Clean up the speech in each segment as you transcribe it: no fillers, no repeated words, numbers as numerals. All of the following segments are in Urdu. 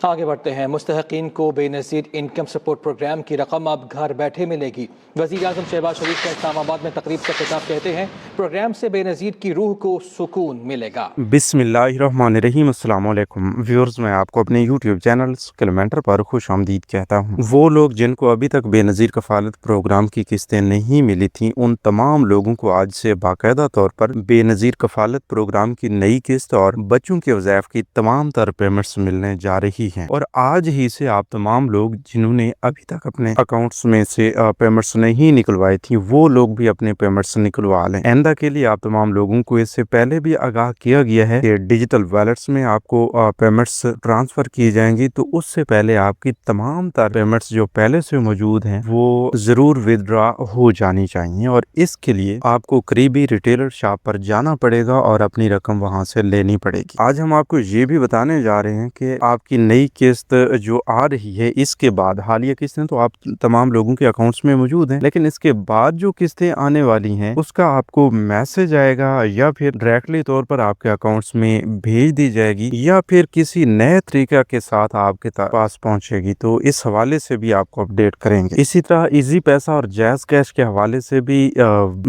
آگے بڑھتے ہیں۔ مستحقین کو بے نظیر انکم سپورٹ پروگرام کی رقم اب گھر بیٹھے ملے گی۔ وزیر اعظم شہباز شریف کا اسلام آباد میں تقریب سے خطاب کہتے ہیں پروگرام سے بے نظیر کی روح کو سکون ملے گا۔ بسم اللہ الرحمن الرحیم۔ السلام علیکم ویورز، میں آپ کو اپنے یوٹیوب چینل سپلیمنٹر پر خوش آمدید کہتا ہوں۔ وہ لوگ جن کو ابھی تک بے نظیر کفالت پروگرام کی قسطیں نہیں ملی تھیں، ان تمام لوگوں کو آج سے باقاعدہ طور پر بے نظیر کفالت پروگرام کی نئی قسط اور بچوں کے وظائف کی تمام تر پیمنٹس ملنے جا رہی ہیں۔ اور آج ہی سے آپ تمام لوگ جنہوں نے ابھی تک اپنے اکاؤنٹس میں سے پیمنٹس نہیں نکلوائی تھیں، وہ لوگ بھی اپنے پیمنٹس نکلوا لیں۔ آئندہ کے لیے آپ تمام لوگوں کو اس سے پہلے بھی آگاہ کیا گیا ہے کہ ڈیجیٹل ویلٹس میں آپ کو پیمنٹس ٹرانسفر کی جائیں گی، تو اس سے پہلے آپ کی تمام تر پیمنٹس جو پہلے سے موجود ہیں وہ ضرور ودرا ہو جانی چاہیے، اور اس کے لیے آپ کو قریبی ریٹیلر شاپ پر جانا پڑے گا اور اپنی رقم وہاں سے لینی پڑے گی۔ آج ہم آپ کو یہ بھی بتانے جا رہے ہیں کہ آپ کی نئی قسط جو آ رہی ہے، اس کے بعد حالیہ قسطیں تو آپ تمام لوگوں کے اکاؤنٹس میں موجود ہیں، لیکن اس کے بعد جو قسطیں آنے والی ہیں اس کا آپ کو میسج آئے گا یا پھر ڈائریکٹلی طور پر آپ کے اکاؤنٹس میں بھیج دی جائے گی، یا پھر کسی نئے طریقہ کے ساتھ آپ کے پاس پہنچے گی۔ تو اس حوالے سے بھی آپ کو اپڈیٹ کریں گے۔ اسی طرح ایزی پیسہ اور جیز کیش کے حوالے سے بھی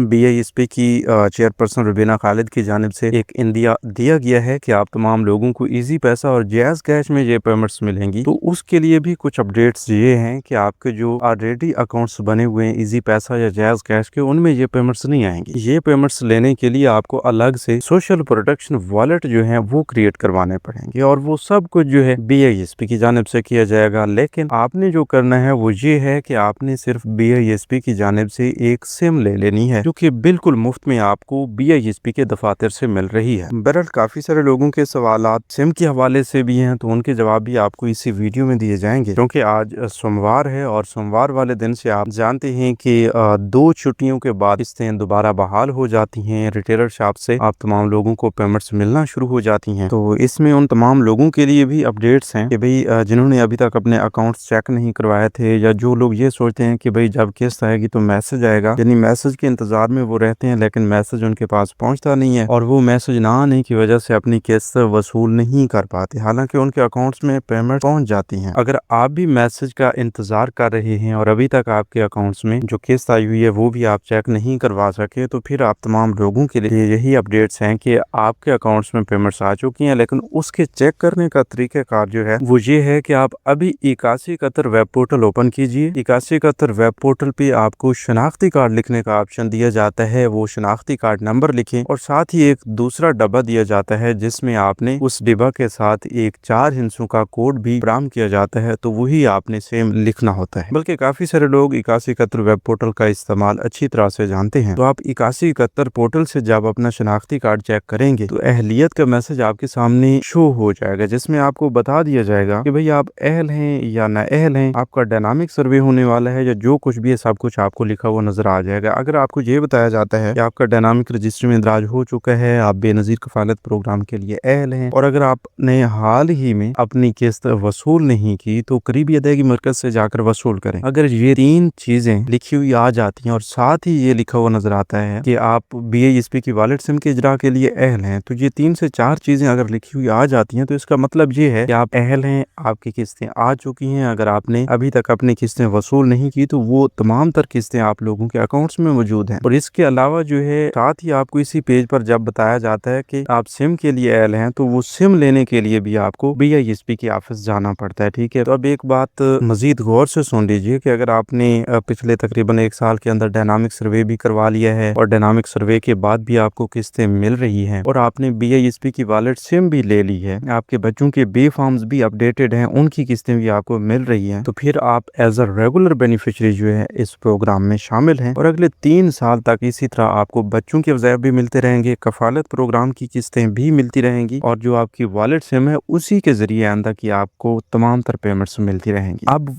بی آئی ایس پی کی چیئرپرسن ربینہ خالد کی جانب سے ایک اندیا دیا گیا ہے کہ آپ تمام لوگوں کو ایزی پیسہ اور جیز کیش میں یہ پیمنٹس ملیں گی۔ تو اس کے لیے بھی کچھ اپڈیٹس یہ ہیں کہ آپ کے جو آلریڈی اکاؤنٹس بنے ہوئے ہیں ایزی پیسہ یا جیز کیش کے، ان میں یہ پیمنٹس نہیں آئیں گی۔ یہ پیمنٹس لینے کے لیے آپ کو الگ سے سوشل پروٹیکشن والیٹ جو ہیں وہ کریٹ کروانے پڑیں گے، اور وہ سب کچھ جو ہے بی آئی ایس پی کی جانب سے کیا جائے گا۔ لیکن آپ نے جو کرنا ہے وہ یہ ہے کہ آپ نے صرف بی آئی ایس پی کی جانب سے ایک سم لے لینی ہے، جو کہ بالکل مفت میں آپ کو بی آئی ایس پی کے دفاتر سے مل رہی ہے۔ بہرحال کافی سارے لوگوں کے سوالات سم کے حوالے سے بھی ہیں، تو ان کے جواب بھی آپ کو اسی ویڈیو میں دیے جائیں گے، کیونکہ آج سوموار ہے اور سوموار والے دن سے آپ جانتے ہیں کہ 2 چھٹیوں کے بعد قسطیں دوبارہ بحال ہو جاتی ہیں، ریٹیلر شاپ سے آپ تمام لوگوں کو پیمنٹس ملنا شروع ہو جاتی ہیں۔ تو اس میں ان تمام لوگوں کے لیے بھی اپڈیٹس ہیں کہ بھئی جنہوں نے ابھی تک اپنے اکاؤنٹس چیک نہیں کروائے تھے، یا جو لوگ یہ سوچتے ہیں کہ بھئی جب قسط آئے گی تو میسج آئے گا، یعنی میسج کے انتظار میں وہ رہتے ہیں لیکن میسج ان کے پاس پہنچتا نہیں ہے، اور وہ میسج نہ آنے کی وجہ سے اپنی قسط وصول نہیں کر پاتے، حالانکہ ان کے اکاؤنٹس میں پیمنٹ پہنچ جاتی ہیں۔ اگر آپ بھی میسج کا انتظار کر رہے ہیں اور ابھی تک آپ کے اکاؤنٹس میں جو قسط آئی ہوئی ہے وہ بھی آپ چیک نہیں کروا سکے، تو پھر آپ تمام لوگوں کے لیے یہی اپڈیٹس ہیں کہ آپ کے اکاؤنٹس میں پیمنٹس آ چکی ہیں، لیکن اس کے چیک کرنے کا طریقہ کار جو ہے وہ یہ ہے کہ آپ ابھی 8171 ویب پورٹل اوپن کیجئے۔ 8171 ویب پورٹل پہ آپ کو شناختی کارڈ لکھنے کا آپشن دیا جاتا ہے، وہ شناختی کارڈ نمبر لکھیں، اور ساتھ ہی ایک دوسرا ڈبہ دیا جاتا ہے جس میں آپ نے اس ڈبہ کے ساتھ ایک 4 ہندسوں کا کوڈ بھی فراہم کیا جاتا ہے، تو وہی آپ نے سیم لکھنا ہوتا ہے۔ بلکہ کافی سارے لوگ 8171 ویب پورٹل کا استعمال اچھی طرح سے جانتے ہیں، تو آپ 8171 پورٹل سے جب اپنا شناختی کارڈ چیک کریں گے تو اہلیت کا میسج آپ کے سامنے شو ہو جائے گا، جس میں آپ کو بتا دیا جائے گا کہ بھئی آپ اہل ہیں یا نہ اہل ہیں، آپ کا ڈائنامک سروے ہونے والا ہے، یا جو کچھ بھی ہے سب کچھ آپ کو لکھا ہوا نظر آ جائے گا۔ اگر آپ کو یہ بتایا جاتا ہے کہ آپ کا ڈائنامک رجسٹر میں اندراج ہو چکا ہے، آپ بے نظیر کفالت پروگرام کے لیے اہل ہیں، اور اگر آپ نے حال ہی میں اپنی قسط وصول نہیں کی، تو قریبی ادائیگی مرکز سے جا کر وصول کریں۔ اگر یہ 3 چیزیں لکھی ہوئی آ جاتی ہیں اور ساتھ ہی یہ لکھا ہوا نظر آتا ہے کہ آپ بی آئی ایس پی کی والیٹ سم کے اجرا کے لیے اہل ہیں، تو یہ 3 سے 4 چیزیں اگر لکھی ہوئی آ جاتی ہیں تو اس کا مطلب یہ ہے کہ آپ اہل ہیں، آپ کی قسطیں آ چکی ہیں۔ اگر آپ نے ابھی تک اپنی قسطیں وصول نہیں کی تو وہ تمام تر قسطیں آپ لوگوں کے اکاؤنٹس میں موجود ہیں۔ اور اس کے علاوہ جو ہے ساتھ ہی آپ کو اسی پیج پر جب بتایا جاتا ہے کہ آپ سم کے لیے اہل ہیں، تو وہ سم لینے کے لیے بھی آپ کو بی آئی ایس پی کے آفس جانا پڑتا ہے، ٹھیک ہے۔ تو اب ایک بات مزید غور سے سن لیجئے کہ اگر آپ نے پچھلے تقریباً 1 سال کے اندر ڈائنامک سروے بھی کروا لیا ہے، اور ڈائنامک سروے کے بعد بھی آپ کو قسطیں مل رہی ہیں، اور آپ نے بی آئی ایس پی کی والیٹ سم بھی لے لی ہے، آپ کے بچوں کے بے فارمز بھی اپڈیٹڈ ہیں، ان کی قسطیں بھی آپ کو مل رہی ہیں، تو پھر آپ ایز اے ریگولر بینیفیشری جو ہے اس پروگرام میں شامل ہیں، اور اگلے 3 سال تک اسی طرح آپ کو بچوں کے وظائف بھی ملتے رہیں گے، کفالت پروگرام کی قسطیں بھی ملتی رہیں گی، اور جو آپ کی والیٹ سم ہے اسی کے ذریعے آئندہ کی آپ کو تمام تر پیمنٹس ملتی رہیں گی۔ اب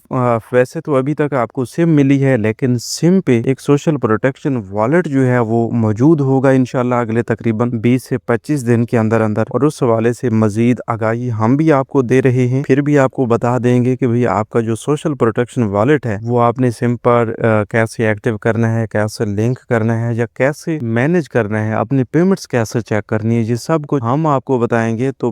ویسے تو ابھی تک آپ کو سم ملی ہے، لیکن سم پہ ایک سوشل پروٹیکشن والیٹ جو ہے وہ موجود ہوگا انشاءاللہ اگلے تقریباً 20 سے 25 دن کے اندر اندر، اور اس حوالے سے مزید آگاہی ہم بھی آپ کو دے رہے ہیں، پھر بھی آپ کو بتا دیں گے کہ بھئی آپ کا جو سوشل پروٹیکشن والیٹ ہے وہ آپ نے سم پر کیسے ایکٹیو کرنا ہے، کیسے لنک کرنا ہے، یا کیسے مینج کرنا ہے، اپنی پیمنٹس کیسے چیک کرنی ہے، یہ سب کچھ ہم آپ کو بتائیں گے۔ تو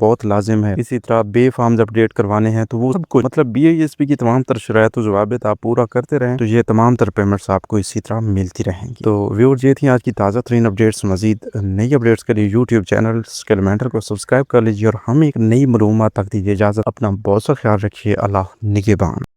بہت لازم ہے. اسی طرح بے فارمز اپڈیٹ کروانے ہیں تو وہ سب کچھ مطلب BISP کی تمام تر شرائط و ضوابط آپ پورا کرتے رہیں تو یہ تمام تر پیمنٹس آپ کو اسی طرح ملتی رہیں گی. تو ویورز یہ تھیں آج کی تازہ ترین اپڈیٹس. مزید نئی اپڈیٹس کے لیے یوٹیوب چینل اسکلمنٹر کو سبسکرائب کر لیجیے اور ہم ایک نئی معلومات تک دیجیے اجازت. اپنا بہت سا خیال رکھیے. اللہ نگہبان.